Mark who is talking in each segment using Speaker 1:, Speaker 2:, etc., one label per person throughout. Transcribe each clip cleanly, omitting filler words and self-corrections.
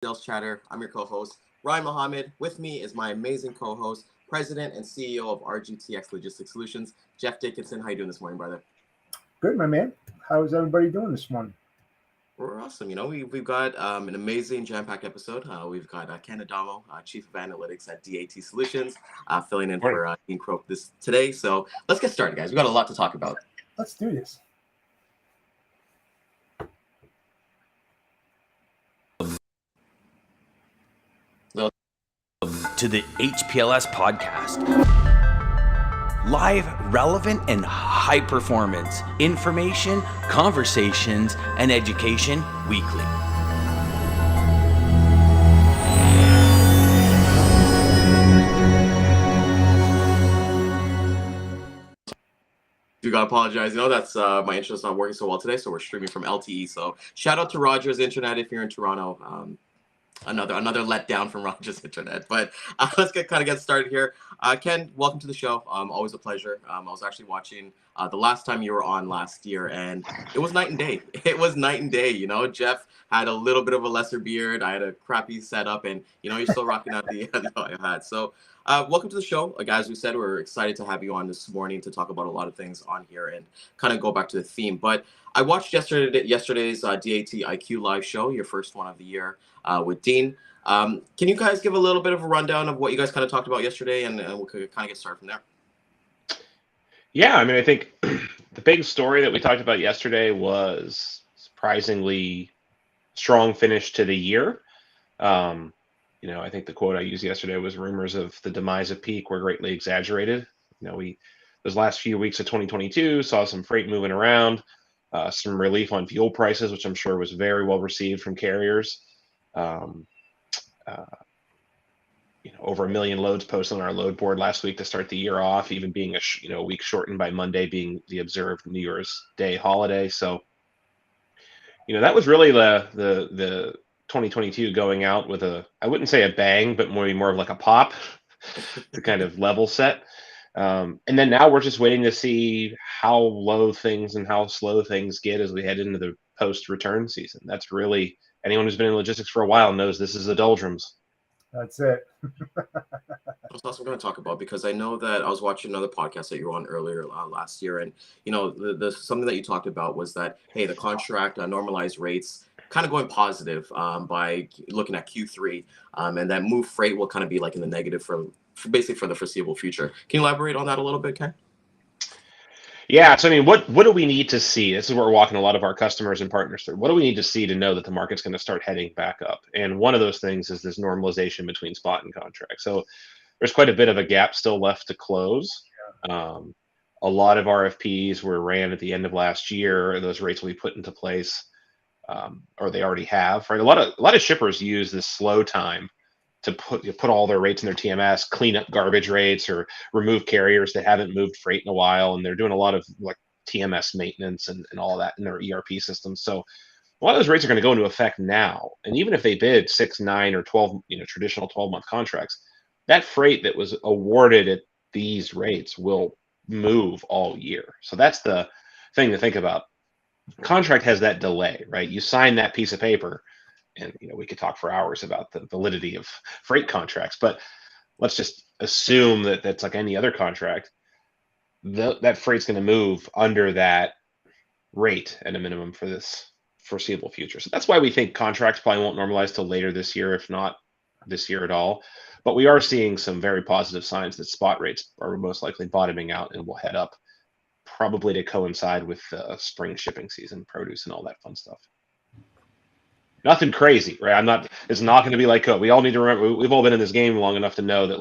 Speaker 1: Sales Chatter. I'm your co-host, Ryan Mohammed. With me is my amazing co-host, President and CEO of RGTX Logistics Solutions, Jeff Dickinson. How you doing this morning, brother?
Speaker 2: Good, my man. How is everybody doing this morning?
Speaker 1: We're awesome. We've got an amazing jam-packed episode. We've got Ken Adamo, Chief of Analytics at DAT Solutions, filling in
Speaker 3: Morning.
Speaker 1: for Dean Croak this today. So let's get started, guys. We've got a lot to talk about.
Speaker 2: Let's do this.
Speaker 3: To the HPLS podcast. Live, relevant, and high performance information, conversations, and education weekly.
Speaker 1: Do gotta apologize. That's my internet's not working so well today, so we're streaming from LTE. So shout out to Rogers Internet if you're in Toronto. Another letdown from Rogers Internet. But let's get started here. Ken, welcome to the show. Always a pleasure. I was actually watching the last time you were on last year, and it was night and day. It was night and day. Jeff had a little bit of a lesser beard. I had a crappy setup, and you're still rocking out the I had. So welcome to the show. Guys, we said we're excited to have you on this morning to talk about a lot of things on here and kind of go back to the theme. But I watched yesterday's DAT IQ live show, your first one of the year with Dean. Can you guys give a little bit of a rundown of what you guys kind of talked about yesterday, and we could kind of get started from there?
Speaker 4: Yeah, I think the big story that we talked about yesterday was surprisingly strong finish to the year. I think the quote I used yesterday was rumors of the demise of peak were greatly exaggerated. Those last few weeks of 2022 saw some freight moving around, some relief on fuel prices, which I'm sure was very well received from carriers. Over 1 million loads posted on our load board last week to start the year off, even being a week shortened by Monday being the observed New Year's Day holiday. So, that was really the 2022 going out with I wouldn't say a bang, but more of like a pop to kind of level set. And then now we're just waiting to see how low things and how slow things get as we head into the post-return season. That's really, anyone who's been in logistics for a while knows this is the doldrums.
Speaker 2: That's it.
Speaker 1: That's what I'm going to talk about, because I know that I was watching another podcast that you were on earlier last year, and the something that you talked about was that, hey, the contract normalized rates kind of going positive by looking at Q3, and that move freight will kind of be like in the negative for basically for the foreseeable future. Can you elaborate on that a little bit, Ken?
Speaker 4: Yeah, so what do we need to see? This is what we're walking a lot of our customers and partners through. What do we need to see to know that the market's going to start heading back up? And one of those things is this normalization between spot and contract. So there's quite a bit of a gap still left to close. A lot of RFPs were ran at the end of last year, and those rates will be put into place, or they already have. Right, a lot of shippers use this slow time to put all their rates in their TMS, clean up garbage rates, or remove carriers that haven't moved freight in a while, and they're doing a lot of like TMS maintenance and all of that in their ERP systems. So a lot of those rates are going to go into effect now, and even if they bid 6, 9, or 12, traditional 12-month contracts, that freight that was awarded at these rates will move all year. So that's the thing to think about. Contract has that delay, right? You sign that piece of paper, and we could talk for hours about the validity of freight contracts, but let's just assume that that's like any other contract. That freight's going to move under that rate at a minimum for this foreseeable future. So that's why we think contracts probably won't normalize till later this year, if not this year at all. But we are seeing some very positive signs that spot rates are most likely bottoming out and will head up, probably to coincide with spring shipping season, produce, and all that fun stuff. Nothing crazy, right? It's not going to be like COVID. We all need to remember, we've all been in this game long enough to know that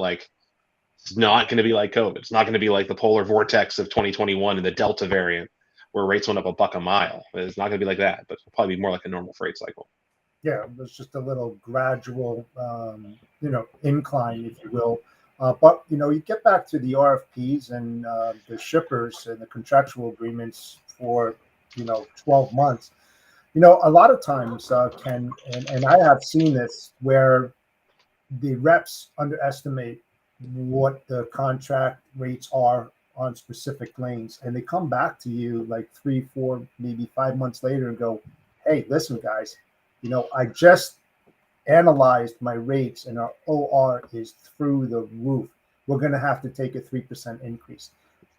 Speaker 4: it's not going to be like COVID. It's not going to be like the polar vortex of 2021 and the Delta variant where rates went up $1 a mile. It's not going to be like that, but it'll probably be more like a normal freight cycle.
Speaker 2: Yeah, it was just a little gradual, incline, if you will. But, you get back to the RFPs and the shippers and the contractual agreements for, 12 months. A lot of times, Ken, and I have seen this, where the reps underestimate what the contract rates are on specific lanes, and they come back to you like 3, 4, maybe 5 months later and go, hey, listen, guys, I just analyzed my rates and our OR is through the roof. We're going to have to take a 3% increase.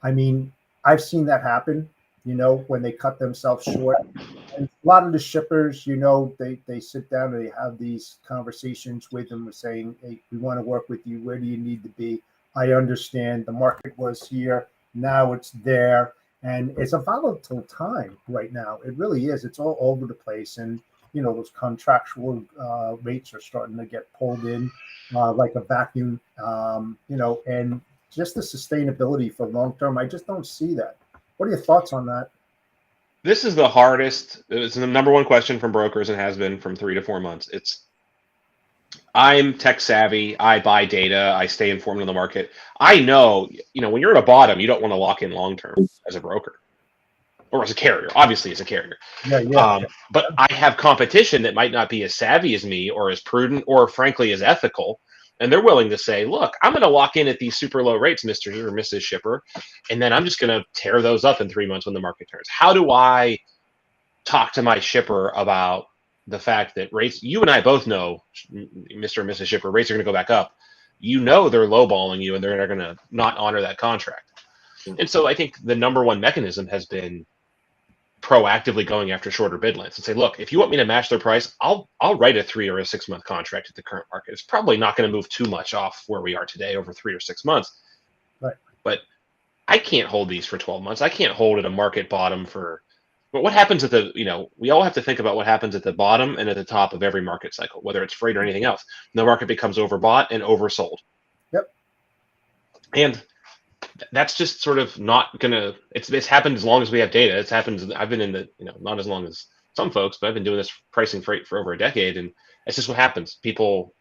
Speaker 2: I mean, I've seen that happen, when they cut themselves short. And a lot of the shippers, they sit down and they have these conversations with them saying, hey, we want to work with you. Where do you need to be? I understand the market was here. Now it's there. And it's a volatile time right now. It really is. It's all over the place. And, those contractual rates are starting to get pulled in like a vacuum, and just the sustainability for long term. I just don't see that. What are your thoughts on that?
Speaker 4: This is the hardest. It's the number one question from brokers and has been from 3 to 4 months. I'm tech savvy. I buy data. I stay informed on the market. I know, when you're at a bottom, you don't want to lock in long term as a broker or as a carrier, obviously as a carrier.
Speaker 2: Yeah.
Speaker 4: But I have competition that might not be as savvy as me or as prudent or frankly as ethical. And they're willing to say, look, I'm going to lock in at these super low rates, Mr. or Mrs. Shipper, and then I'm just going to tear those up in 3 months when the market turns. How do I talk to my shipper about the fact that rates, you and I both know, Mr. and Mrs. Shipper, rates are going to go back up. They're lowballing you and they're going to not honor that contract. And so I think the number one mechanism has been proactively going after shorter bid lengths and say, look, if you want me to match their price, I'll write a 3 or a 6 month contract at the current market. It's probably not going to move too much off where we are today over 3 or 6 months.
Speaker 2: Right.
Speaker 4: But I can't hold these for 12 months. I can't hold at a market bottom but what happens at we all have to think about what happens at the bottom and at the top of every market cycle, whether it's freight or anything else. The market becomes overbought and oversold.
Speaker 2: Yep.
Speaker 4: And that's just sort of not gonna. It's happened as long as we have data. It's happened. I've been in the not as long as some folks, but I've been doing this pricing freight for over a decade, and it's just what happens. People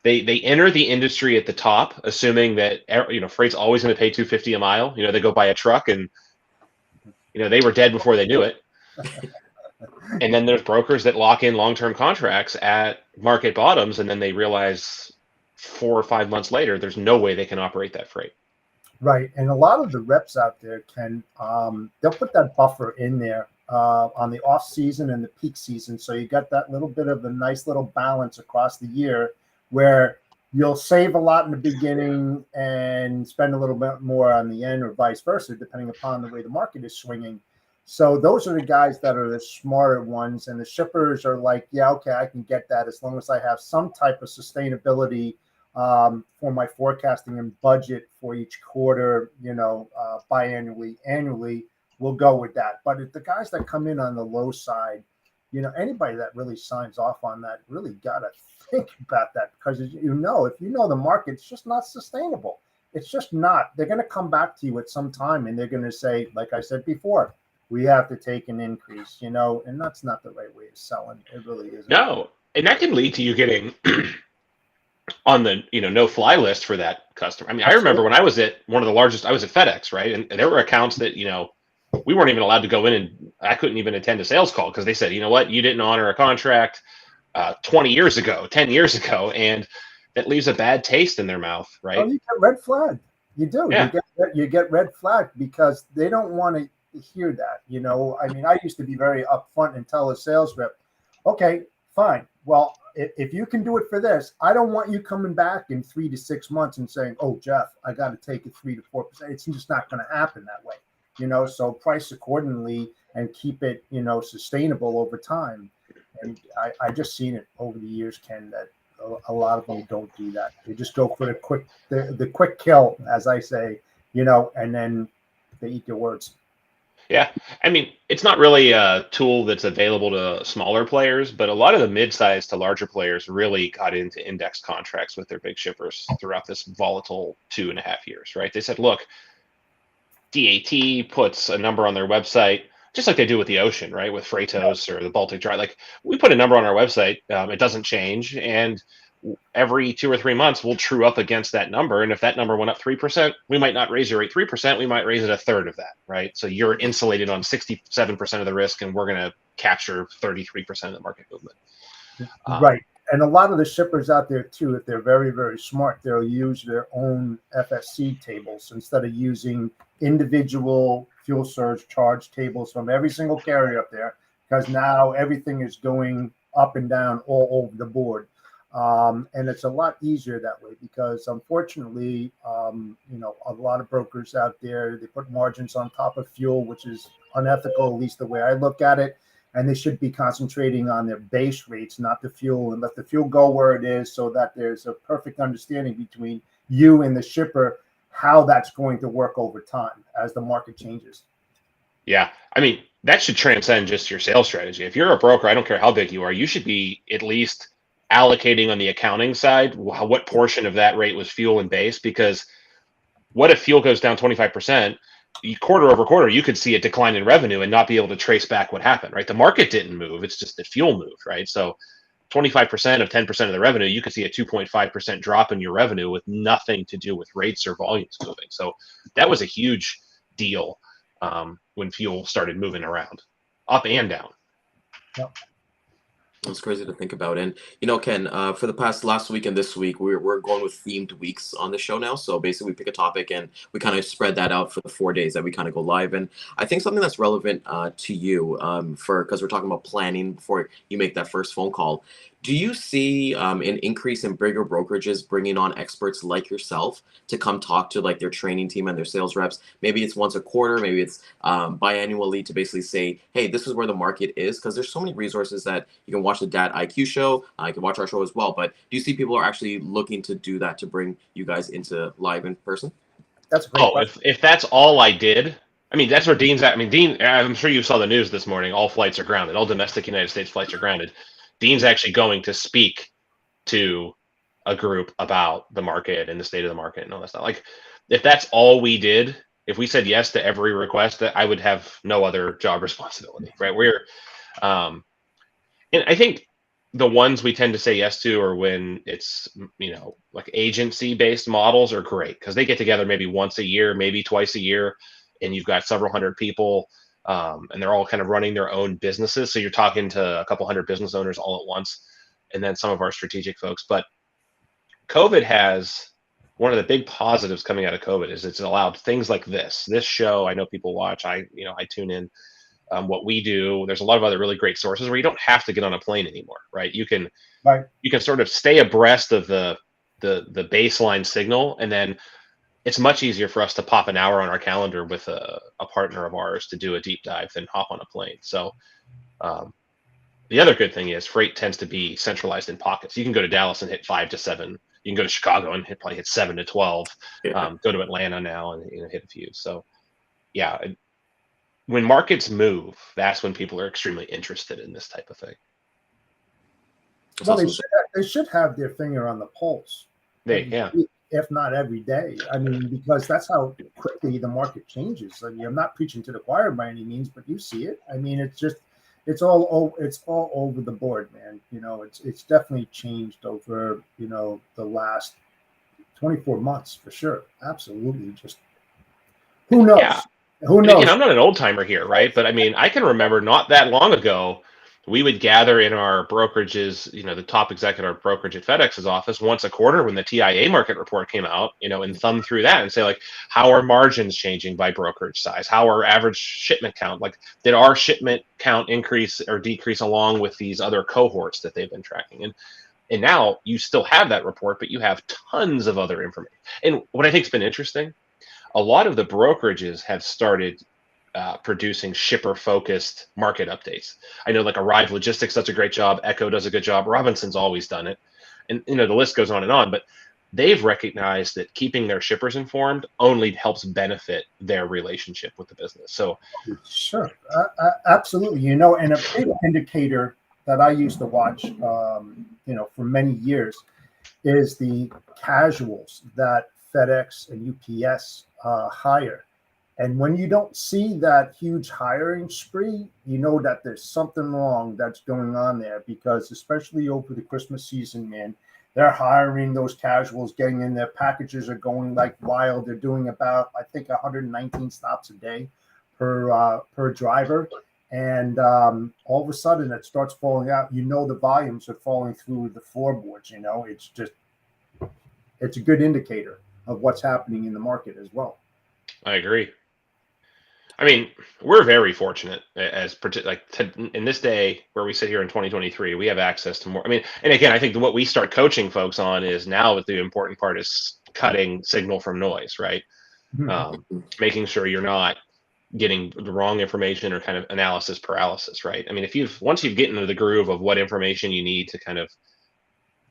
Speaker 4: they enter the industry at the top, assuming that freight's always going to pay $250 a mile. They go buy a truck, and they were dead before they knew it. And then there's brokers that lock in long-term contracts at market bottoms, and then they realize 4 or 5 months later, there's no way they can operate that freight.
Speaker 2: Right. And a lot of the reps out there they'll put that buffer in there on the off season and the peak season. So you got that little bit of a nice little balance across the year where you'll save a lot in the beginning and spend a little bit more on the end or vice versa, depending upon the way the market is swinging. So those are the guys that are the smarter ones. And the shippers are like, yeah, okay, I can get that as long as I have some type of sustainability for my forecasting and budget for each quarter, biannually, annually, we'll go with that. But if the guys that come in on the low side, anybody that really signs off on that really got to think about that, because if you know the market's just not sustainable. It's just not. They're going to come back to you at some time and they're going to say, like I said before, we have to take an increase, and that's not the right way of selling. It really isn't.
Speaker 4: No, and that can lead to you getting on the no fly list for that customer. I mean, I remember when I was at one of the largest, I was at FedEx, right? And there were accounts that we weren't even allowed to go in, and I couldn't even attend a sales call because they said, you know what, you didn't honor a contract 20 years ago, 10 years ago, and that leaves a bad taste in their mouth, right?
Speaker 2: Oh, you get red flag. You do.
Speaker 4: Yeah.
Speaker 2: You get red flag because they don't want to hear that. I mean, I used to be very upfront and tell a sales rep, okay, fine. Well, if you can do it for this, I don't want you coming back in 3 to 6 months and saying, oh, Jeff, I got to take it 3 to 4%. It's just not going to happen that way. So price accordingly and keep it, sustainable over time. And I just seen it over the years, Ken, that a lot of them don't do that. They just go for the quick kill, as I say, and then they eat their words.
Speaker 4: Yeah. I mean, it's not really a tool that's available to smaller players, but a lot of the mid-sized to larger players really got into index contracts with their big shippers throughout this volatile 2.5 years, right? They said, look, DAT puts a number on their website, just like they do with the ocean, right? With Freightos or the Baltic Dry. Like, we put a number on our website, it doesn't change, and every 2 or 3 months we'll true up against that number. And if that number went up 3%, we might not raise your rate 3%, we might raise it a third of that, right? So you're insulated on 67% of the risk, and we're going to capture 33% of the market movement.
Speaker 2: Right. And a lot of the shippers out there too, if they're very, very smart, they'll use their own FSC tables instead of using individual fuel surge charge tables from every single carrier up there, because now everything is going up and down all over the board. And it's a lot easier that way because unfortunately, a lot of brokers out there, they put margins on top of fuel, which is unethical, at least the way I look at it. And they should be concentrating on their base rates, not the fuel, and let the fuel go where it is so that there's a perfect understanding between you and the shipper, how that's going to work over time as the market changes.
Speaker 4: Yeah. I mean, that should transcend just your sales strategy. If you're a broker, I don't care how big you are, you should be at least allocating on the accounting side what portion of that rate was fuel and base, because what if fuel goes down 25%? Quarter over quarter, you could see a decline in revenue and not be able to trace back what happened, right? The market didn't move. It's just that fuel moved, right? So 25% of 10% of the revenue, you could see a 2.5% drop in your revenue with nothing to do with rates or volumes moving. So that was a huge deal when fuel started moving around, up and down.
Speaker 2: Yep.
Speaker 1: It's crazy to think about. And, Ken, for the last week and this week, we're going with themed weeks on the show now. So basically we pick a topic and we kind of spread that out for the 4 days that we kind of go live. And I think something that's relevant to you because we're talking about planning before you make that first phone call. Do you see an increase in bigger brokerages bringing on experts like yourself to come talk to like their training team and their sales reps? Maybe it's once a quarter, maybe it's biannually, to basically say, hey, this is where the market is. Because there's so many resources that you can watch the DAT IQ show. You can watch our show as well. But do you see people are actually looking to do that to bring you guys into live in person?
Speaker 2: That's a great question.
Speaker 4: If that's all I did, I mean, that's where Dean's at. I mean, Dean, I'm sure you saw the news this morning. All flights are grounded. All domestic United States flights are grounded. Dean's actually going to speak to a group about the market and the state of the market and all that stuff. Like, if that's all we did, if we said yes to every request, that I would have no other job responsibility, right? And I think the ones we tend to say yes to are when it's, like agency-based models are great because they get together maybe once a year, maybe twice a year, and you've got several hundred people. And they're all kind of running their own businesses. So you're talking to a couple hundred business owners all at once, and then some of our strategic folks. But COVID has one of the big positives coming out of COVID is it's allowed things like this show. I know people watch. I tune in. What we do. There's a lot of other really great sources where you don't have to get on a plane anymore, right? You can sort of stay abreast of the baseline signal, and then it's much easier for us to pop an hour on our calendar with a partner of ours to do a deep dive than hop on a plane. So the other good thing is freight tends to be centralized in pockets. You can go to Dallas and hit 5 to 7. You can go to Chicago and probably hit 7 to 12.
Speaker 1: Yeah.
Speaker 4: Go to Atlanta now and hit a few. So yeah, when markets move, that's when people are extremely interested in this type of thing.
Speaker 2: Well, they should have their finger on the pulse. If not every day. I mean, because that's how quickly the market changes. I mean, I'm not preaching to the choir by any means, but you see it. I mean, it's all over the board, man. It's definitely changed over, the last 24 months for sure. Absolutely. Just who knows?
Speaker 4: Yeah.
Speaker 2: Who knows?
Speaker 4: I'm not an old timer here, right? But I mean, I can remember not that long ago, we would gather in our brokerages, the top executive brokerage at FedEx's office once a quarter when the TIA market report came out, and thumb through that and say, like, how are margins changing by brokerage size? How are average shipment count? Like, did our shipment count increase or decrease along with these other cohorts that they've been tracking? And now you still have that report, but you have tons of other information. And what I think has been interesting, a lot of the brokerages have started producing shipper-focused market updates. I know like Arrive Logistics does a great job. Echo does a good job. Robinson's always done it. And, the list goes on and on. But they've recognized that keeping their shippers informed only helps benefit their relationship with the business. So
Speaker 2: sure, absolutely. And a big indicator that I used to watch, for many years is the casuals that FedEx and UPS hire. And when you don't see that huge hiring spree, you know that there's something wrong that's going on there, because especially over the Christmas season, man, they're hiring those casuals, getting in there. Packages are going like wild. They're doing about, I think, 119 stops a day per driver. And all of a sudden it starts falling out. The volumes are falling through the floorboards. It's a good indicator of what's happening in the market as well.
Speaker 4: I agree. I mean, we're very fortunate in this day where we sit here in 2023, we have access to more. I mean, and again, I think what we start coaching folks on is now the important part is cutting signal from noise, right? Making sure you're not getting the wrong information or kind of analysis paralysis, right? I mean, once you've get into the groove of what information you need to kind of,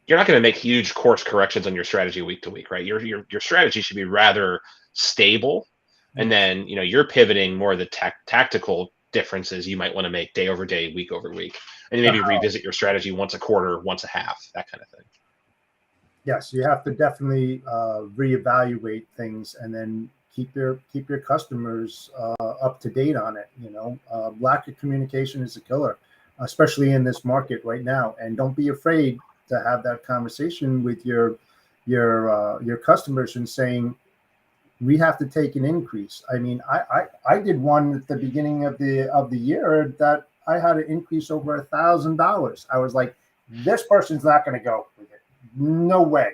Speaker 4: you're not going to make huge course corrections on your strategy week to week, right? Your strategy should be rather stable, and then you're pivoting more of the tactical differences you might want to make day over day, week over week, and maybe revisit your strategy once a quarter, once a half, that kind of thing.
Speaker 2: Yes, you have to definitely reevaluate things, and then keep your customers up to date on it. Lack of communication is a killer, especially in this market right now. And don't be afraid to have that conversation with your customers and saying, we have to take an increase. I mean, I did one at the beginning of the year that I had an increase over $1,000. I was like, this person's not going to go with it. No way,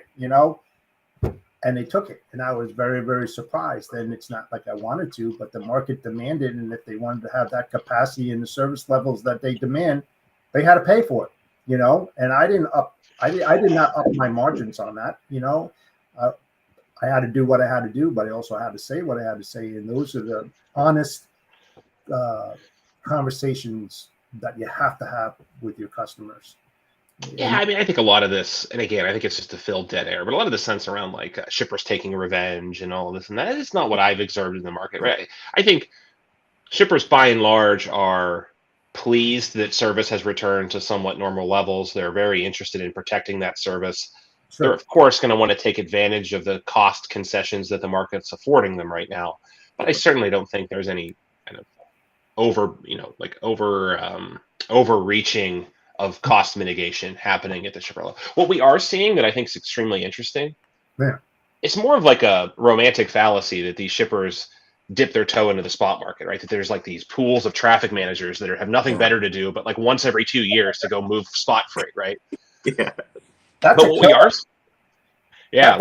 Speaker 2: and they took it. And I was very, very surprised. And it's not like I wanted to, but the market demanded. And if they wanted to have that capacity and the service levels that they demand, they had to pay for it, and I did not up my margins on that. I had to do what I had to do, but I also had to say what I had to say. And those are the honest conversations that you have to have with your customers.
Speaker 4: Yeah, I mean, I think a lot of this, and again, I think it's just to fill dead air, but a lot of the sense around like shippers taking revenge and all of this and that is not what I've observed in the market, right? I think shippers by and large are pleased that service has returned to somewhat normal levels. They're very interested in protecting that service. Sure. They're, of course, going to want to take advantage of the cost concessions that the market's affording them right now. But I certainly don't think there's any kind of overreaching of cost mitigation happening at the shipper level. What we are seeing that I think is extremely interesting, it's more of like a romantic fallacy that these shippers dip their toe into the spot market, right? That there's like these pools of traffic managers that have nothing better to do but like once every 2 years to go move spot freight, right?
Speaker 1: Yeah.
Speaker 2: That's
Speaker 4: what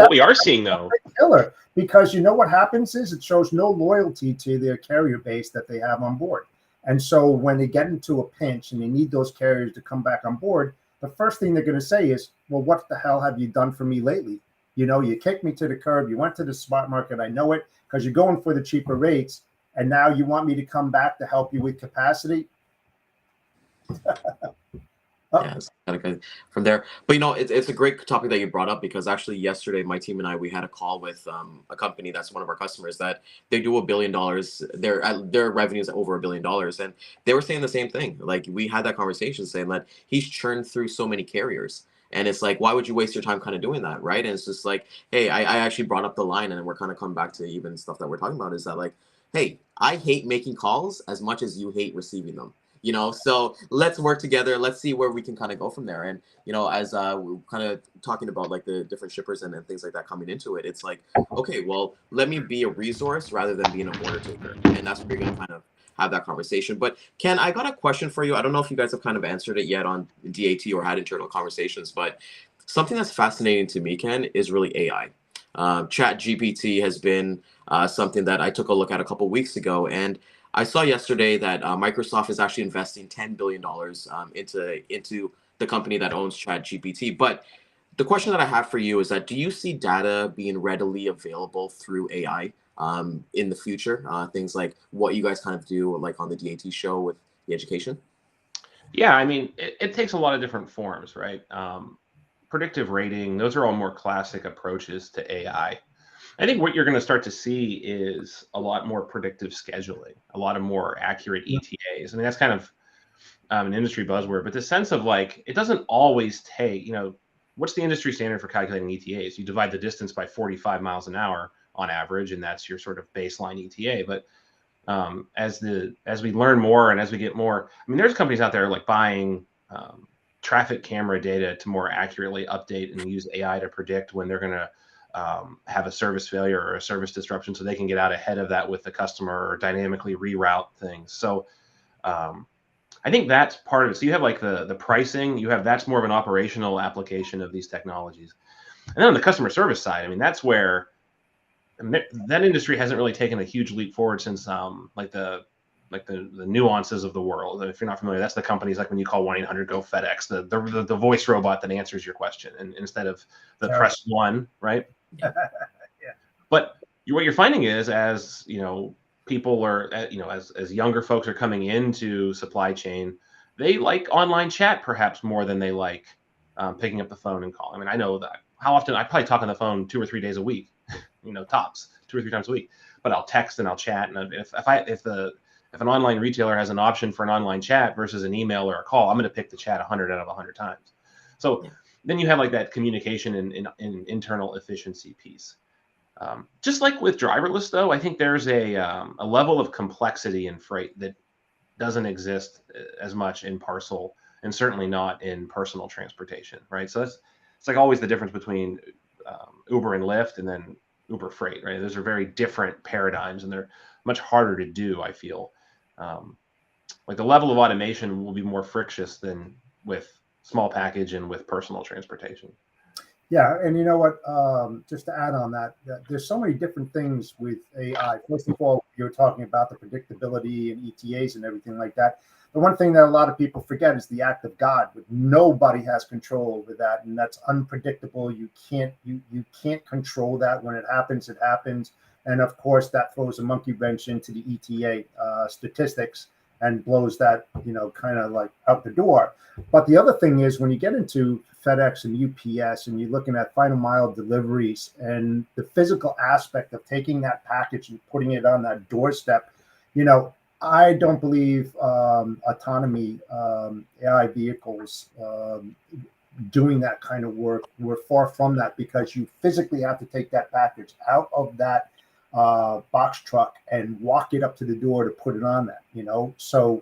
Speaker 4: we are seeing though,
Speaker 2: killer, because what happens is it shows no loyalty to their carrier base that they have on board. And so when they get into a pinch and they need those carriers to come back on board, the first thing they're going to say is, well, what the hell have you done for me lately? You kicked me to the curb. You went to the spot market. I know it because you're going for the cheaper rates. And now you want me to come back to help you with capacity.
Speaker 1: Yeah, it's kind of good from there. But it's a great topic that you brought up, because actually yesterday my team and I, we had a call with a company that's one of our customers that they do $1 billion. Their revenue is over $1 billion, and they were saying the same thing. Like, we had that conversation saying that he's churned through so many carriers, and it's like, why would you waste your time kind of doing that, right? And it's just like, hey, I actually brought up the line, and we're kind of coming back to even stuff that we're talking about, is that like, hey, I hate making calls as much as you hate receiving them. So let's work together. Let's see where we can kind of go from there. And, as we're kind of talking about like the different shippers and things like that coming into it, it's like, okay, well, let me be a resource rather than being an order taker. And that's where you're going to kind of have that conversation. But Ken, I got a question for you. I don't know if you guys have kind of answered it yet on DAT or had internal conversations, but something that's fascinating to me, Ken, is really AI. Chat GPT has been something that I took a look at a couple weeks ago, and I saw yesterday that Microsoft is actually investing $10 billion into the company that owns ChatGPT. But the question that I have for you is that, do you see data being readily available through AI in the future? Things like what you guys kind of do, like on the DAT show with the education?
Speaker 4: Yeah, I mean, it takes a lot of different forms, right? Predictive rating, those are all more classic approaches to AI. I think what you're going to start to see is a lot more predictive scheduling, a lot of more accurate ETAs. I mean, that's kind of an industry buzzword, but the sense of like, it doesn't always take, what's the industry standard for calculating ETAs? You divide the distance by 45 miles an hour on average, and that's your sort of baseline ETA. But as we learn more and as we get more, I mean, there's companies out there like buying traffic camera data to more accurately update and use AI to predict when they're going to have a service failure or a service disruption, so they can get out ahead of that with the customer or dynamically reroute things. So I think that's part of it. So you have like the pricing, that's more of an operational application of these technologies. And then on the customer service side, I mean, that's where that industry hasn't really taken a huge leap forward since like the nuances of the world. If you're not familiar, that's the companies like when you call 1-800 go FedEx, the voice robot that answers your question, and instead of the press one, right?
Speaker 2: Yeah.
Speaker 4: But what you're finding is, as people are, as younger folks are coming into supply chain, they like online chat perhaps more than they like picking up the phone and calling. I mean, I know that how often I probably talk on the phone 2 or 3 days a week, tops 2 or 3 times a week, but I'll text and I'll chat. And if an online retailer has an option for an online chat versus an email or a call, I'm going to pick the chat 100 out of 100 times. So then you have like that communication and internal efficiency piece. Just like with driverless, though, I think there's a level of complexity in freight that doesn't exist as much in parcel, and certainly not in personal transportation, right? So it's like always the difference between Uber and Lyft and then Uber Freight, right? Those are very different paradigms, and they're much harder to do, I feel. Like the level of automation will be more frictious than with small package and with personal transportation.
Speaker 2: Yeah, and you know what? Just to add on that, there's so many different things with AI. First of all, you're talking about the predictability and ETAs and everything like that. The one thing that a lot of people forget is the act of God. Nobody has control over that, and that's unpredictable. You can't control that. When it happens, it happens. And of course, that throws a monkey wrench into the ETA statistics and blows that, kind of like out the door. But the other thing is when you get into FedEx and UPS and you're looking at final mile deliveries and the physical aspect of taking that package and putting it on that doorstep, I don't believe autonomy AI vehicles doing that kind of work. We're far from that because you physically have to take that package out of that box truck and walk it up to the door to put it on that, So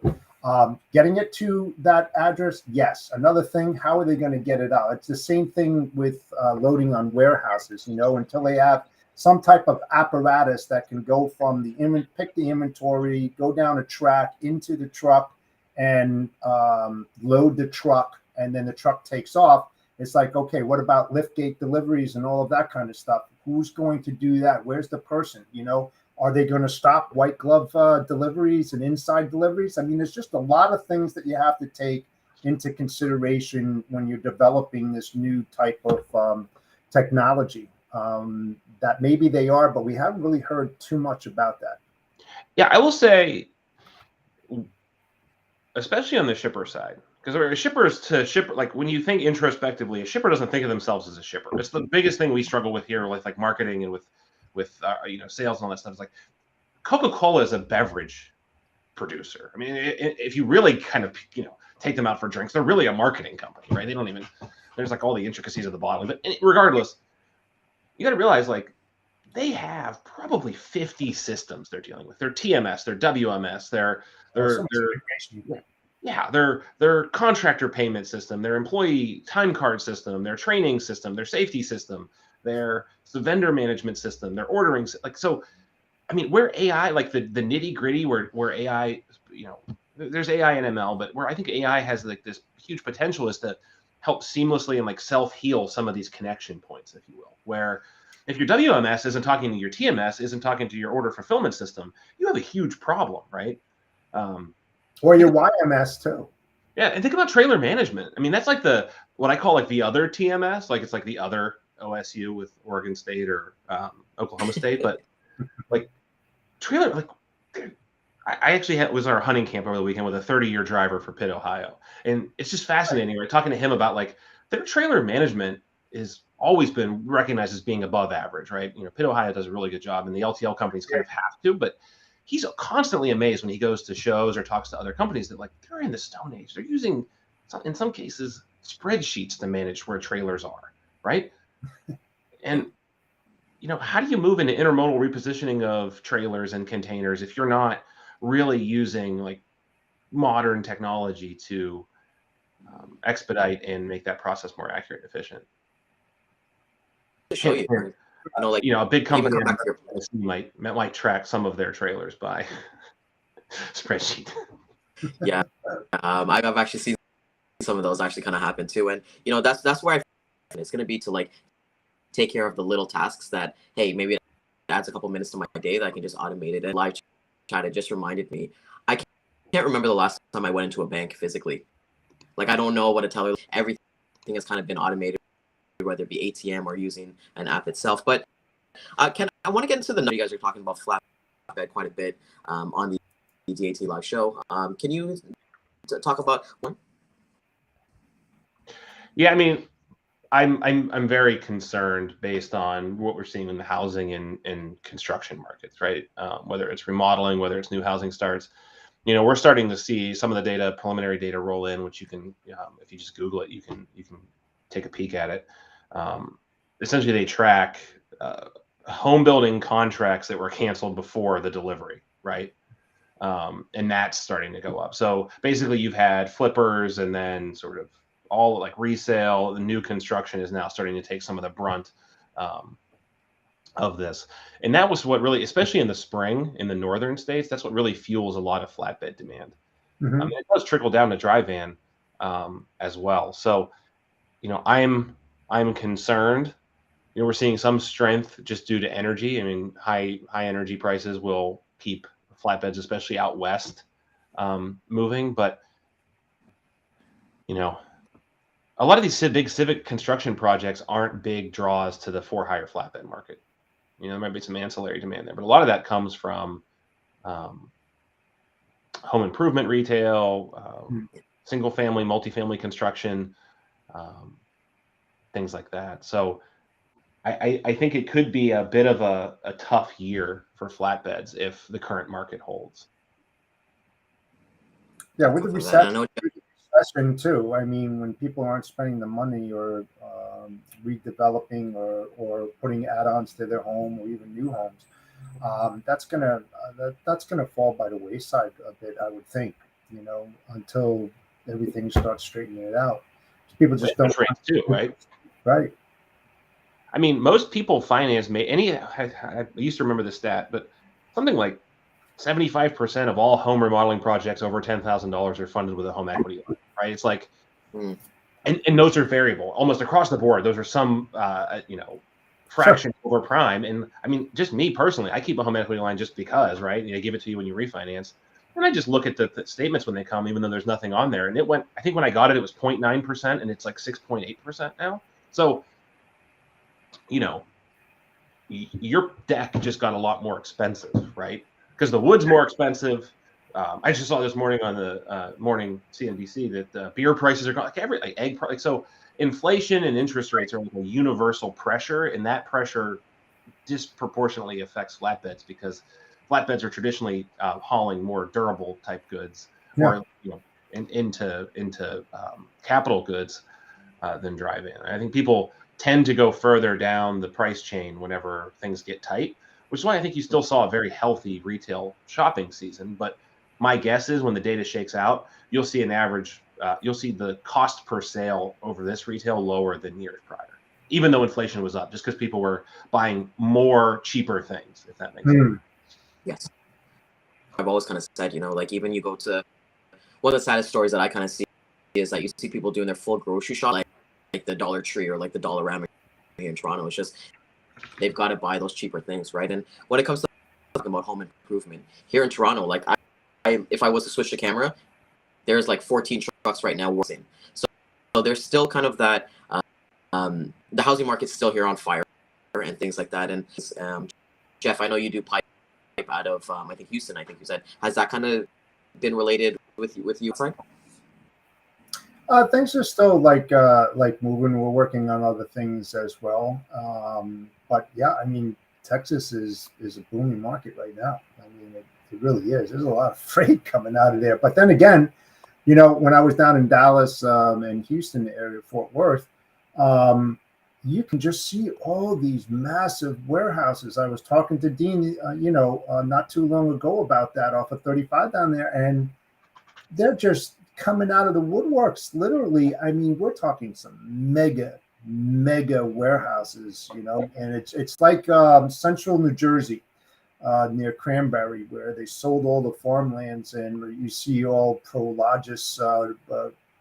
Speaker 2: getting it to that address, yes. Another thing, how are they going to get it out? It's the same thing with loading on warehouses, until they have some type of apparatus that can go from pick the inventory, go down a track into the truck and load the truck, and then the truck takes off. It's like, okay, what about liftgate deliveries and all of that kind of stuff? Who's going to do that? Where's the person? Are they going to stop white glove deliveries and inside deliveries? I mean, there's just a lot of things that you have to take into consideration when you're developing this new type of technology. That maybe they are, but we haven't really heard too much about that.
Speaker 4: Yeah, I will say, especially on the shipper side, because shippers to shipper, like when you think introspectively, a shipper doesn't think of themselves as a shipper. It's the biggest thing we struggle with here with like marketing and with sales and all that stuff. It's like Coca-Cola is a beverage producer. I mean, if you really kind of take them out for drinks, they're really a marketing company, right? They don't even, there's like all the intricacies of the bottle. But regardless, you got to realize like they have probably 50 systems they're dealing with. Their TMS, their WMS, their contractor payment system, their employee time card system, their training system, their safety system, their vendor management system, their ordering. Like, so, I mean, where AI, like the nitty gritty, where AI, there's AI and ML, but where I think AI has like this huge potential is to help seamlessly and like self-heal some of these connection points, if you will, where if your WMS isn't talking to your TMS, isn't talking to your order fulfillment system, you have a huge problem, right?
Speaker 2: Or your YMS too.
Speaker 4: Yeah, and think about trailer management. I mean, that's like what I call like the other TMS, like it's like the other OSU with Oregon State or Oklahoma State, but like trailer, like I actually was our hunting camp over the weekend with a 30-year driver for Pitt, Ohio, and it's just fascinating. We're talking to him about like their trailer management is always been recognized as being above average, right? Pitt, Ohio does a really good job, and the LTL companies kind of have to, but he's constantly amazed when he goes to shows or talks to other companies that like they're in the Stone Age. They're using, in some cases, spreadsheets to manage where trailers are, right? And how do you move into intermodal repositioning of trailers and containers if you're not really using like modern technology to expedite and make that process more accurate and efficient?
Speaker 1: To show you,
Speaker 4: a big company might track some of their trailers by spreadsheet.
Speaker 1: Yeah, I've actually seen some of those actually kind of happen too, and that's where it's going to be to like take care of the little tasks that, hey, maybe adds a couple minutes to my day that I can just automate it. And live chat, it just reminded me. I can't remember the last time I went into a bank physically. Like, I don't know what a teller. Everything has kind of been automated, whether it be ATM or using an app itself. But Ken, I want to get into the number. You guys are talking about Flatbed quite a bit on the DAT live show. Can you talk about one?
Speaker 4: Yeah, I mean, I'm very concerned based on what we're seeing in the housing and construction markets, right? Whether it's remodeling, whether it's new housing starts. We're starting to see some of the data, preliminary data roll in, which you can, if you just Google it, you can take a peek at it. Essentially, they track home building contracts that were canceled before the delivery, right? And that's starting to go up. So basically, you've had flippers, and then sort of all like resale. The new construction is now starting to take some of the brunt of this. And that was what really, especially in the spring in the northern states, that's what really fuels a lot of flatbed demand. It does trickle down to dry van as well. So, I'm concerned. We're seeing some strength just due to energy. I mean, high energy prices will keep flatbeds, especially out west, moving. But a lot of these big civic construction projects aren't big draws to the for-hire flatbed market. There might be some ancillary demand there, but a lot of that comes from home improvement retail, single-family, multifamily construction, things like that. So I think it could be a bit of a tough year for flatbeds if the current market holds.
Speaker 2: Yeah, with the recession too. I mean, when people aren't spending the money or redeveloping or putting add-ons to their home or even new homes, that's gonna fall by the wayside a bit, I would think. Until everything starts straightening it out. People just don't
Speaker 4: rates too, right?
Speaker 2: Right.
Speaker 4: I mean, most people finance I used to remember the stat, but something like 75% of all home remodeling projects over $10,000 are funded with a home equity line, right? It's like, and those are variable almost across the board. Those are some, fraction over prime. And I mean, just me personally, I keep a home equity line just because, right? They give it to you when you refinance. And I just look at the statements when they come, even though there's nothing on there. And it went, I think when I got it, it was 0.9%, and it's like 6.8% now. So, your deck just got a lot more expensive, right? Because the wood's more expensive. I just saw this morning on the morning CNBC that beer prices are like egg price. So inflation and interest rates are like a universal pressure, and that pressure disproportionately affects flatbeds because flatbeds are traditionally hauling more durable type goods or into capital goods than dry van. I think people tend to go further down the price chain whenever things get tight, which is why I think you still saw a very healthy retail shopping season. But my guess is when the data shakes out, you'll see an average, you'll see the cost per sale over this retail lower than years prior, even though inflation was up, just because people were buying more cheaper things, if that makes sense.
Speaker 1: Yes. I've always kind of said, like even you go to one of the saddest stories that I kind of see is that you see people doing their full grocery shop, like the Dollar Tree or like the Dollarama here in Toronto. It's just they've got to buy those cheaper things, right? And when it comes to talking about home improvement here in Toronto, like I if I was to switch the camera, there's like 14 trucks right now working. So there's still kind of that the housing market's still here on fire and things like that. And Jeff, I know you do pipe out of I think Houston. I think you said, has that kind of been related with you?
Speaker 2: Things are still like moving. We're working on other things as well. But yeah, I mean, Texas is a booming market right now. I mean, it really is. There's a lot of freight coming out of there. But then again, when I was down in Dallas and Houston area, Fort Worth, you can just see all these massive warehouses. I was talking to Dean, not too long ago about that off of 35 down there, and they're just coming out of the woodworks. Literally, I mean, we're talking some mega warehouses, and it's like central New Jersey, near Cranberry, where they sold all the farmlands, and you see all Prologis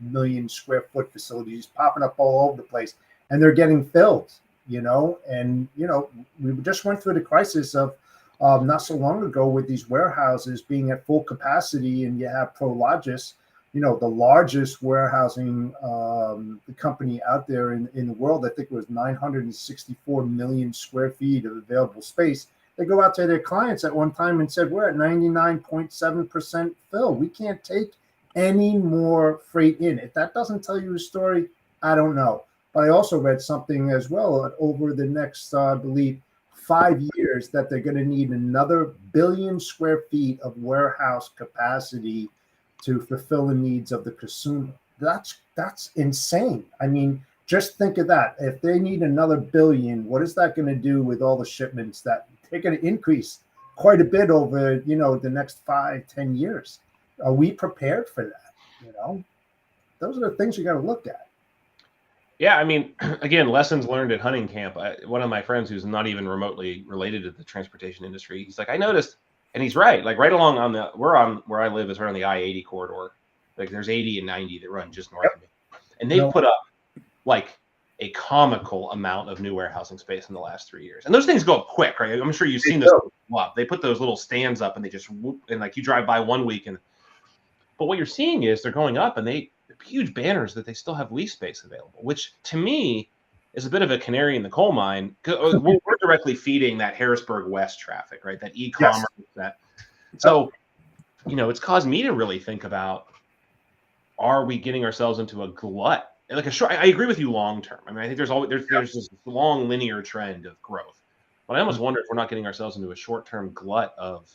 Speaker 2: million square foot facilities popping up all over the place, and they're getting filled, and we just went through the crisis of not so long ago with these warehouses being at full capacity, and you have Prologis, the largest warehousing company out there in the world. I think it was 964 million square feet of available space. They go out to their clients at one time and said, we're at 99.7% fill. We can't take any more freight in. If that doesn't tell you a story, I don't know. But I also read something as well over the next, I believe, 5 years that they're going to need another 1 billion square feet of warehouse capacity to fulfill the needs of the consumer. That's insane. I mean, just think of that. If they need another 1 billion, what is that going to do with all the shipments that they're going to increase quite a bit over, the next 5-10 years? Are we prepared for that? Those are the things you got to look at.
Speaker 4: Yeah, I mean, again, lessons learned at hunting camp. One of my friends who's not even remotely related to the transportation industry, he's like, I noticed, and he's right, like right along where I live is right on the I-80 corridor. Like there's 80 and 90 that run just north of me. And they've put up like a comical amount of new warehousing space in the last 3 years. And those things go up quick, right? I'm sure you've seen this go up. They put those little stands up and they just whoop, and like you drive by 1 week but what you're seeing is they're going up and they're huge banners that they still have lease space available, which to me is a bit of a canary in the coal mine. We're directly feeding that Harrisburg West traffic, right? That e-commerce, So, it's caused me to really think about, are we getting ourselves into a glut? Like I agree with you long term. I mean, I think there's this long linear trend of growth, but I almost wonder if we're not getting ourselves into a short-term glut of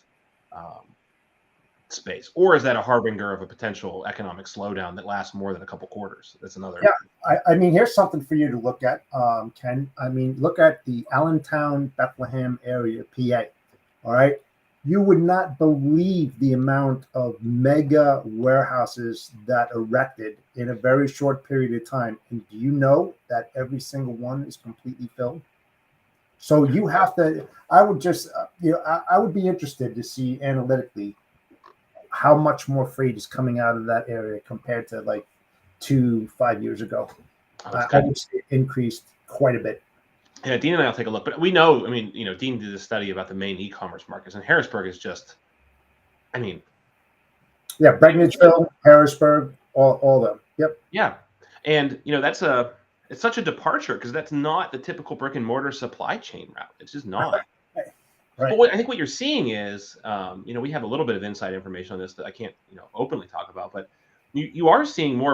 Speaker 4: space, or is that a harbinger of a potential economic slowdown that lasts more than a couple quarters? That's another.
Speaker 2: Yeah, I mean, here's something for you to look at, Ken. I mean, look at the Allentown, Bethlehem area, PA. All right, you would not believe the amount of mega warehouses that erected in a very short period of time. And do you know that every single one is completely filled? So you have to. I would just, I would be interested to see analytically how much more freight is coming out of that area compared to like 2-5 years ago. I would say it increased quite a bit.
Speaker 4: Yeah, Dean and I will take a look, but we know, I mean, Dean did a study about the main e-commerce markets, and Harrisburg is just, I mean.
Speaker 2: Yeah, Bregnansville, Harrisburg, all them. Yep.
Speaker 4: Yeah. And, it's such a departure because that's not the typical brick and mortar supply chain route. It's just not. Right. But I think what you're seeing is, we have a little bit of inside information on this that I can't, openly talk about, but you are seeing more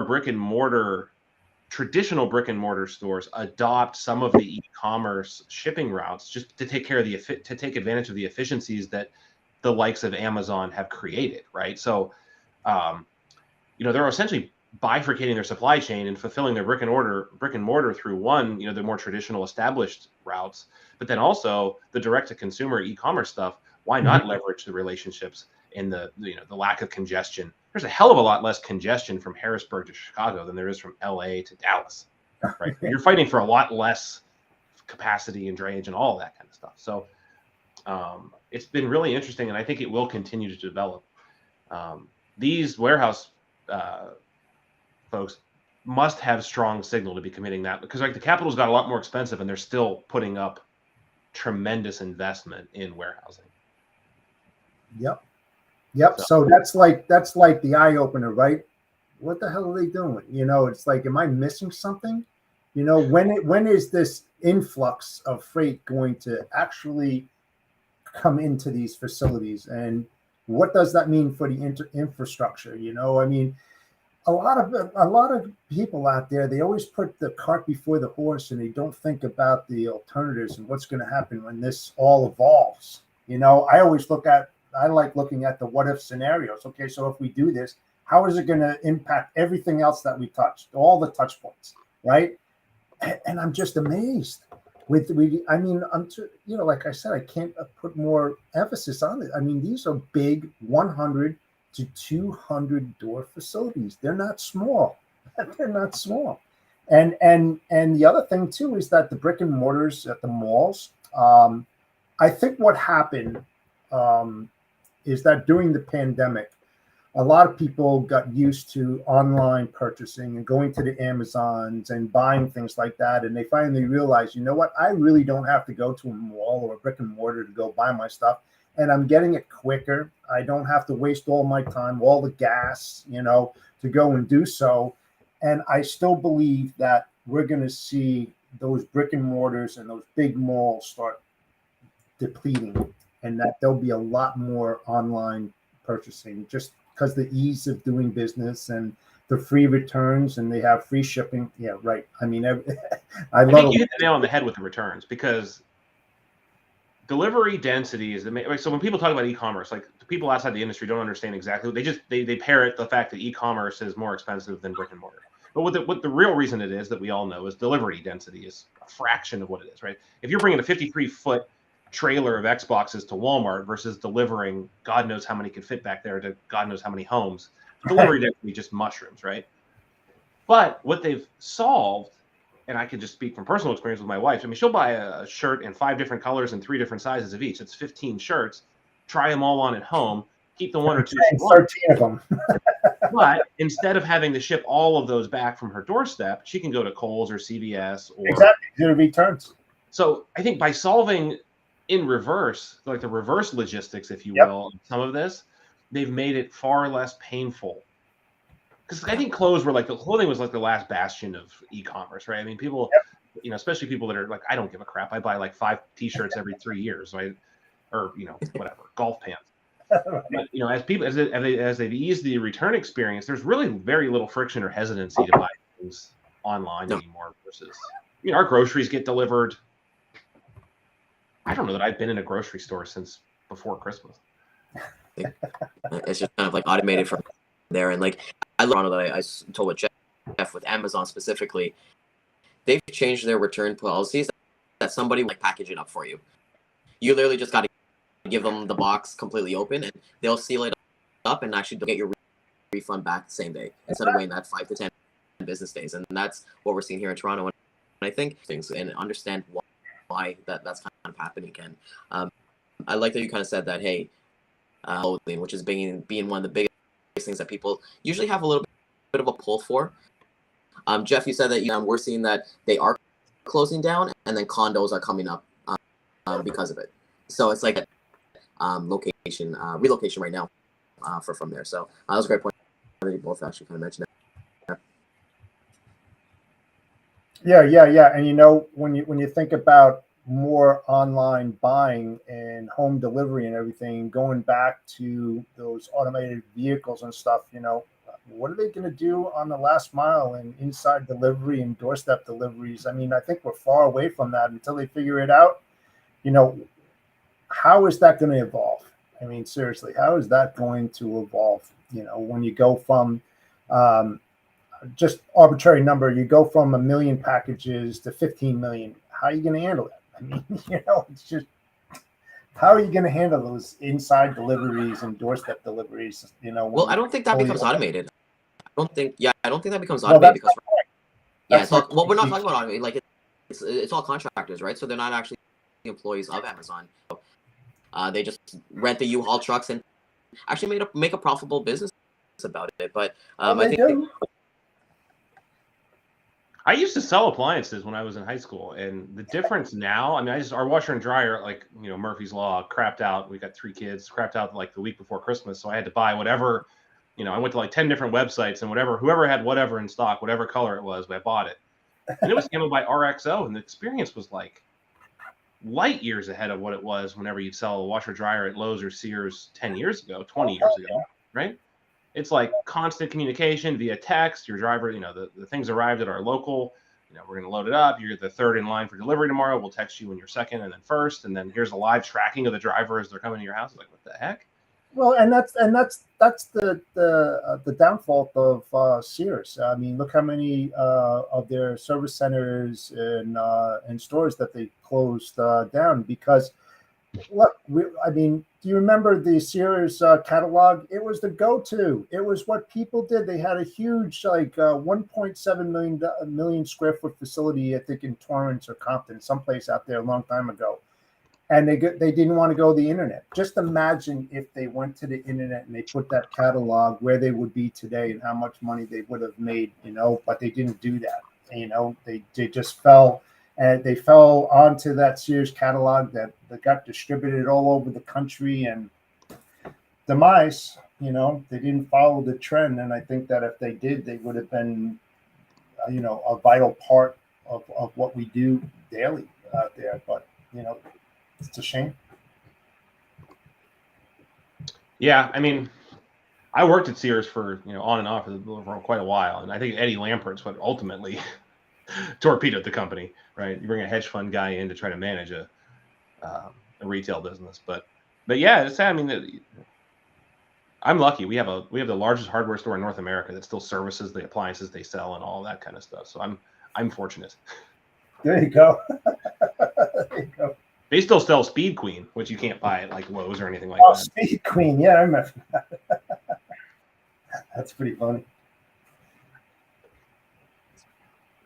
Speaker 4: traditional brick and mortar stores adopt some of the e-commerce shipping routes just to take advantage of the efficiencies that the likes of Amazon have created, right? So, they're essentially bifurcating their supply chain and fulfilling their brick and mortar through one, the more traditional established routes, but then also the direct to consumer e-commerce stuff. Why not leverage the relationships and the lack of congestion? There's a hell of a lot less congestion from Harrisburg to Chicago than there is from LA to Dallas, right? You're fighting for a lot less capacity and drayage and all of that kind of stuff. So it's been really interesting, and I think it will continue to develop. These warehouse folks must have strong signal to be committing that, because like the capital's got a lot more expensive and they're still putting up tremendous investment in warehousing.
Speaker 2: Yep. So that's like the eye opener, right? What the hell are they doing? It's like, am I missing something? When is this influx of freight going to actually come into these facilities, and what does that mean for the infrastructure? I mean, a lot of people out there, they always put the cart before the horse, and they don't think about the alternatives and what's going to happen when this all evolves. I like looking at the what if scenarios. Okay, so if we do this, how is it going to impact everything else that we touched, all the touch points, right? And I'm just amazed like I said, I can't put more emphasis on it. I mean, these are big 100 to 200 door facilities. They're not small. They're not small. And the other thing too is that the brick and mortars at the malls, I think what happened is that during the pandemic, a lot of people got used to online purchasing and going to the Amazons and buying things like that. And they finally realized, you know what, I really don't have to go to a mall or a brick and mortar to go buy my stuff. And I'm getting it quicker. I don't have to waste all my time, all the gas, to go and do so. And I still believe that we're going to see those brick and mortars and those big malls start depleting, and that there'll be a lot more online purchasing just because the ease of doing business and the free returns, and they have free shipping. Yeah, right. I mean, I
Speaker 4: think you hit the nail on the head with the returns, because delivery density is the main. So when people talk about e-commerce, like the people outside the industry don't understand exactly. They parrot the fact that e-commerce is more expensive than brick and mortar. But what the real reason it is that we all know is delivery density is a fraction of what it is, right? If you're bringing a 53-foot trailer of Xboxes to Walmart versus delivering God knows how many could fit back there to God knows how many homes, delivery density just mushrooms, right? But what they've solved, and I can just speak from personal experience with my wife. I mean, she'll buy a shirt in 5 different colors and 3 different sizes of each. It's 15 shirts. Try them all on at home. Keep the 1 or 2 she wants.
Speaker 2: 13 of them.
Speaker 4: But instead of having to ship all of those back from her doorstep, she can go to Kohl's or CVS or
Speaker 2: exactly do returns.
Speaker 4: So I think by solving in reverse, like the reverse logistics, if you will, some of this, they've made it far less painful. Because I think clothing was like the last bastion of e-commerce, right? I mean, people, especially people that are like, I don't give a crap. I buy like 5 T-shirts every 3 years, right? Or whatever, golf pants. But as they've eased the return experience, there's really very little friction or hesitancy to buy things online anymore. Versus, our groceries get delivered. I don't know that I've been in a grocery store since before Christmas.
Speaker 1: It's just kind of like automated from there. And like I love that I told with Jeff with Amazon specifically, they've changed their return policies that somebody will like package it up for you. You literally just got to give them the box completely open, and they'll seal it up and actually get your refund back the same day instead of waiting that 5 to 10 business days. And that's what we're seeing here in Toronto. And I think things and understand why that's kind of happening, Ken. I like that you kind of said that, hey, clothing, which is being one of the biggest things that people usually have a little bit of a pull for. Jeff, you said that we're seeing that they are closing down, and then condos are coming up because of it. So it's like relocation right now from there. So that was a great point. You both actually kind of mentioned that.
Speaker 2: Yeah. And when you think about more online buying and home delivery and everything, going back to those automated vehicles and stuff, what are they going to do on the last mile and inside delivery and doorstep deliveries? I mean, I think we're far away from that until they figure it out. How is that going to evolve? I mean, seriously, how is that going to evolve? When you go from just arbitrary number, you go from 1 million packages to 15 million. How are you going to handle it? I mean, it's just, how are you going to handle those inside deliveries and doorstep deliveries?
Speaker 1: Well, I don't think that becomes automated. I don't think that becomes automated because we're not talking about automated. Like it's all contractors, right? So they're not actually employees of Amazon. They just rent the U-Haul trucks and actually make a profitable business about it. But I think
Speaker 4: I used to sell appliances when I was in high school, and the difference now, I mean, our washer and dryer, like, Murphy's Law, crapped out. We got 3 kids, crapped out like the week before Christmas. So I had to buy whatever, I went to like 10 different websites, and whoever had whatever in stock, whatever color it was, I bought it. And it was handled by RXO, and the experience was like light years ahead of what it was whenever you'd sell a washer dryer at Lowe's or Sears 10 years ago, 20 years ago, right? It's like constant communication via text. Your driver, the things arrived at our local. We're going to load it up. You're the 3rd in line for delivery tomorrow. We'll text you when you're 2nd and then 1st. And then here's a live tracking of the driver as they're coming to your house. Like, what the heck?
Speaker 2: Well, and that's the downfall of Sears. I mean, look how many of their service centers and stores that they closed down because. Look, do you remember the Sears catalog? It was the go-to. It was what people did. They had a huge, 1.7 million square foot facility, I think in Torrance or Compton, someplace out there a long time ago. and they didn't want to go to the internet. Just imagine if they went to the internet and they put that catalog, where they would be today and how much money they would have made, but they didn't do that. They just fell, and they fell onto that Sears catalog that got distributed all over the country, and demise, they didn't follow the trend. And I think that if they did, they would have been, a vital part of what we do daily out there. But, it's a shame.
Speaker 4: Yeah, I mean, I worked at Sears for on and off for quite a while, and I think Eddie Lampert's what ultimately torpedoed the company. Right, you bring a hedge fund guy in to try to manage a retail business, but yeah, it's sad. I mean, I'm lucky. We have the largest hardware store in North America that still services the appliances they sell and all that kind of stuff. So I'm fortunate.
Speaker 2: There you go. There you go.
Speaker 4: They still sell Speed Queen, which you can't buy at like Lowe's or anything like that.
Speaker 2: Speed Queen, yeah, I remember that. That's pretty funny.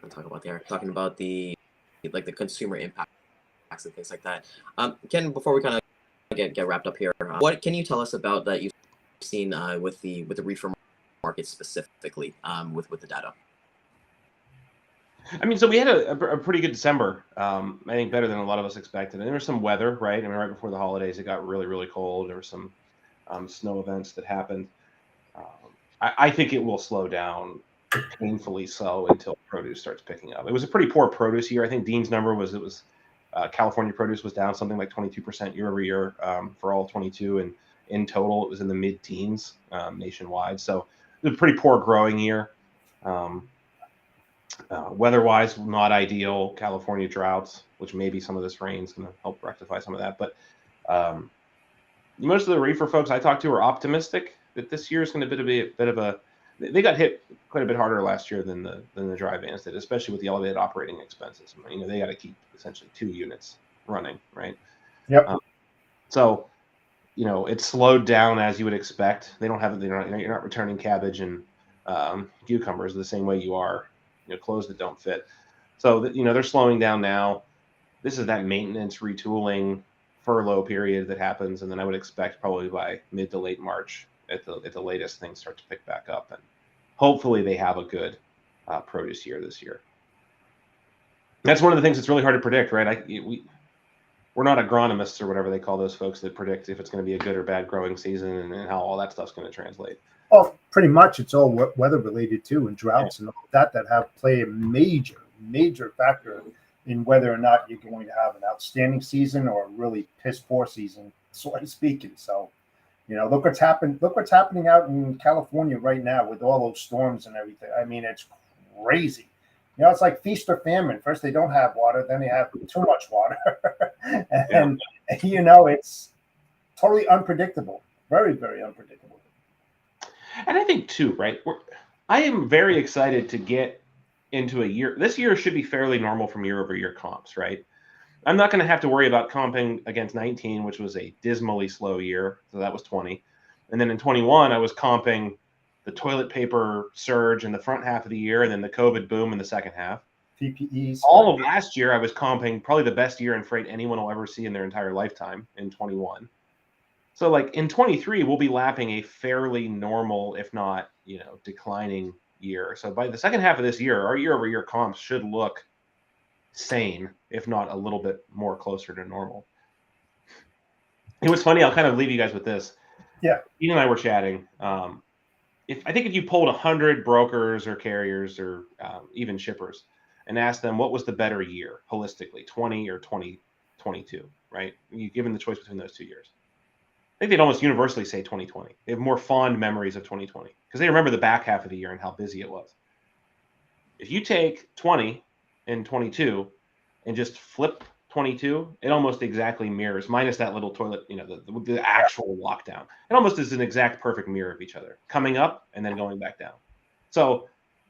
Speaker 1: I'll talk about there. Talking about the consumer impacts and things like that. Ken, before we kind of get wrapped up here, what can you tell us about that you've seen with the reefer market specifically with the data?
Speaker 4: I mean, so we had a pretty good December. I think better than a lot of us expected. And there was some weather, right? I mean, right before the holidays, it got really, really cold. There were some snow events that happened. I think it will slow down painfully so until produce starts picking up. It was a pretty poor produce year. I think Dean's number was California produce was down something like 22% year over year for all 22, and in total it was in the mid-teens nationwide. So it was a pretty poor growing year. Weather-wise, not ideal. California droughts, which maybe some of this rain is going to help rectify some of that. But most of the reefer folks I talked to are optimistic that this year is going to be a bit of a. They got hit quite a bit harder last year than the dry vans did, especially with the elevated operating expenses. They got to keep essentially 2 units running, right?
Speaker 2: Yep.
Speaker 4: So, it slowed down as you would expect. They don't have you're not returning cabbage and cucumbers the same way you are, clothes that don't fit. So they're slowing down now. This is that maintenance, retooling, furlough period that happens, and then I would expect probably by mid to late March at the latest things start to pick back up, and hopefully they have a good produce year this year. That's one of the things that's really hard to predict, right? We're not agronomists or whatever they call those folks that predict if it's going to be a good or bad growing season and how all that stuff's going to translate.
Speaker 2: Well, pretty much it's all weather related too, and droughts and all that have play a major factor in whether or not you're going to have an outstanding season or a really piss poor season, so to speaking. So, look what's happening out in California right now with all those storms and everything. I mean, it's crazy. It's like feast or famine. First they don't have water, then they have too much water. And it's totally unpredictable. Very, very unpredictable.
Speaker 4: And I think too, right? I am very excited to get into a year. This year should be fairly normal from year over year comps, right? I'm not going to have to worry about comping against 19, which was a dismally slow year. So that was 20. And then in 21, I was comping the toilet paper surge in the front half of the year and then the COVID boom in the second half.
Speaker 2: PPEs.
Speaker 4: All of last year, I was comping probably the best year in freight anyone will ever see in their entire lifetime in 21. So like in 23, we'll be lapping a fairly normal, if not, declining year. So by the second half of this year, our year over year comps should look sane, if not a little bit more closer to normal. It was funny. I'll kind of leave you guys with this.
Speaker 2: Yeah.
Speaker 4: Ian and I were chatting. If you polled 100 brokers or carriers or even shippers and asked them what was the better year holistically, 20 or 2022, right? You given the choice between those 2 years. I think they'd almost universally say 2020. They have more fond memories of 2020 because they remember the back half of the year and how busy it was. If you take 20 and 22 and just flip 22, it almost exactly mirrors, minus that little toilet, the actual lockdown. It almost is an exact perfect mirror of each other, coming up and then going back down. So,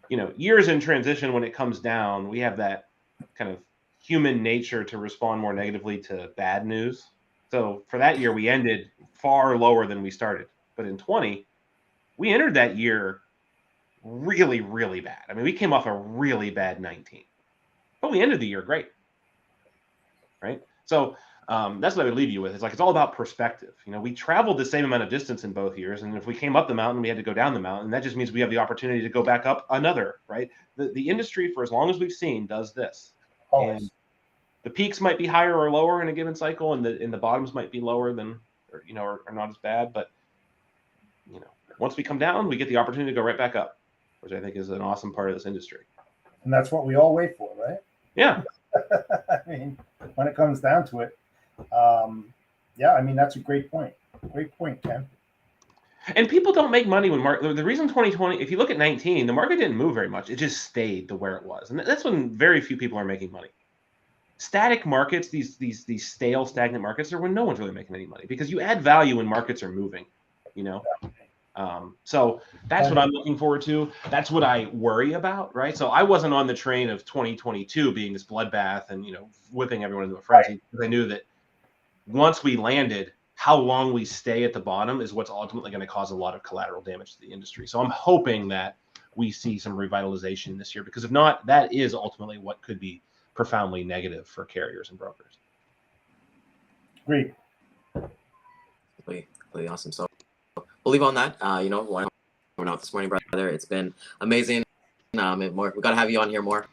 Speaker 4: years in transition, when it comes down, we have that kind of human nature to respond more negatively to bad news. So for that year, we ended far lower than we started. But in 20, we entered that year really, really bad. I mean, we came off a really bad 19, but we ended the year great, right? So That's what I would leave you with. It's like, it's all about perspective. You know, we traveled the same amount of distance in both years. And if we came up the mountain, we had to go down the mountain. That just means we have the opportunity to go back up another, right? The industry, for as long as we've seen, does this.
Speaker 2: Always.
Speaker 4: And the peaks might be higher or lower in a given cycle, and the bottoms might be lower than, or, you know, are not as bad. But, you know, once we come down, we get the opportunity to go right back up, which I think is an awesome part of this industry.
Speaker 2: And that's what we all wait for, right?
Speaker 4: Yeah.
Speaker 2: I mean, when it comes down to it, yeah, I mean, that's a great point. Great point, Ken.
Speaker 4: And people don't make money when the reason 2020, if you look at 19, the market didn't move very much. It just stayed to where it was. And that's when very few people are making money. Static markets, these stale, stagnant markets, are when no one's really making any money, because you add value when markets are moving, you know? So that's what I'm looking forward to. That's what I worry about, right? So I wasn't on the train of 2022 being this bloodbath and, you know, whipping everyone into a frenzy, because I knew that once we landed, how long we stay at the bottom is what's ultimately going to cause a lot of collateral damage to the industry. So I'm hoping that we see some revitalization this year, because if not, that is ultimately what could be profoundly negative for carriers and brokers.
Speaker 2: Great.
Speaker 1: Really awesome. So we'll leave on that. You know, why we're out this morning, brother. It's been amazing. More, we got to have you on here more.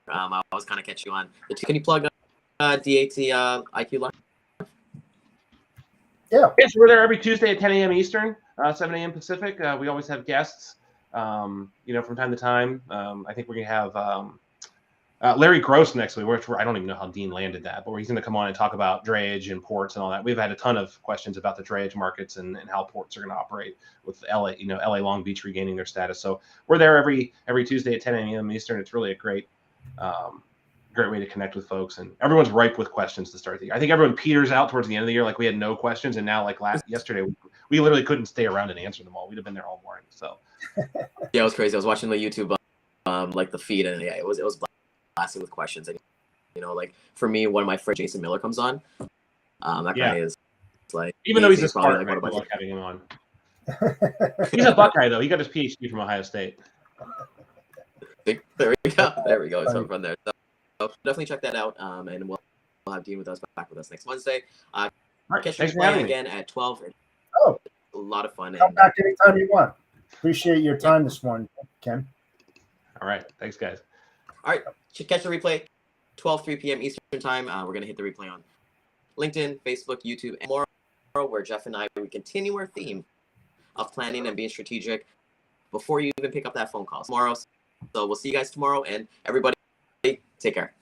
Speaker 1: I always kind of catch you on. Can you plug DAT IQ Live?
Speaker 2: Yeah.
Speaker 4: Yes, we're there every Tuesday at 10 a.m. Eastern, 7 a.m. Pacific. We always have guests, you know, from time to time. I think we're going to have Larry Gross next week, which I don't even know how Dean landed that, but he's going to come on and talk about drayage and ports and all that. We've had a ton of questions about the drayage markets and how ports are going to operate with LA, you know, LA Long Beach regaining their status. So we're there every Tuesday at 10 a.m. Eastern. It's really a great way to connect with folks, and everyone's ripe with questions to start the year. I think everyone peters out towards the end of the year, like we had no questions, and now, like yesterday, we literally couldn't stay around and answer them all. We'd have been there all morning. So
Speaker 1: yeah, it was crazy. I was watching the YouTube like the feed, and yeah, it was blasted with questions. And you know, like for me, when my friend Jason Miller comes on, that guy is like,
Speaker 4: even though he's a
Speaker 1: probably
Speaker 4: smart
Speaker 1: like
Speaker 4: guy, like having him on. He's a Buckeye though. He got his PhD from Ohio State.
Speaker 1: There we go. There we go. So from there. So definitely check that out. And we'll have Dean with us back with us next Wednesday.
Speaker 4: Right,
Speaker 1: Catch you again at 12.
Speaker 2: Oh,
Speaker 1: a lot of fun.
Speaker 2: Come back anytime you want. Appreciate your time this morning, Ken.
Speaker 4: All right. Thanks, guys.
Speaker 1: All right. Catch the replay 3 p.m. Eastern time. We're going to hit the replay on LinkedIn, Facebook, YouTube, and more, where Jeff and I, we continue our theme of planning and being strategic before you even pick up that phone call tomorrow. So we'll see you guys tomorrow, and everybody take care.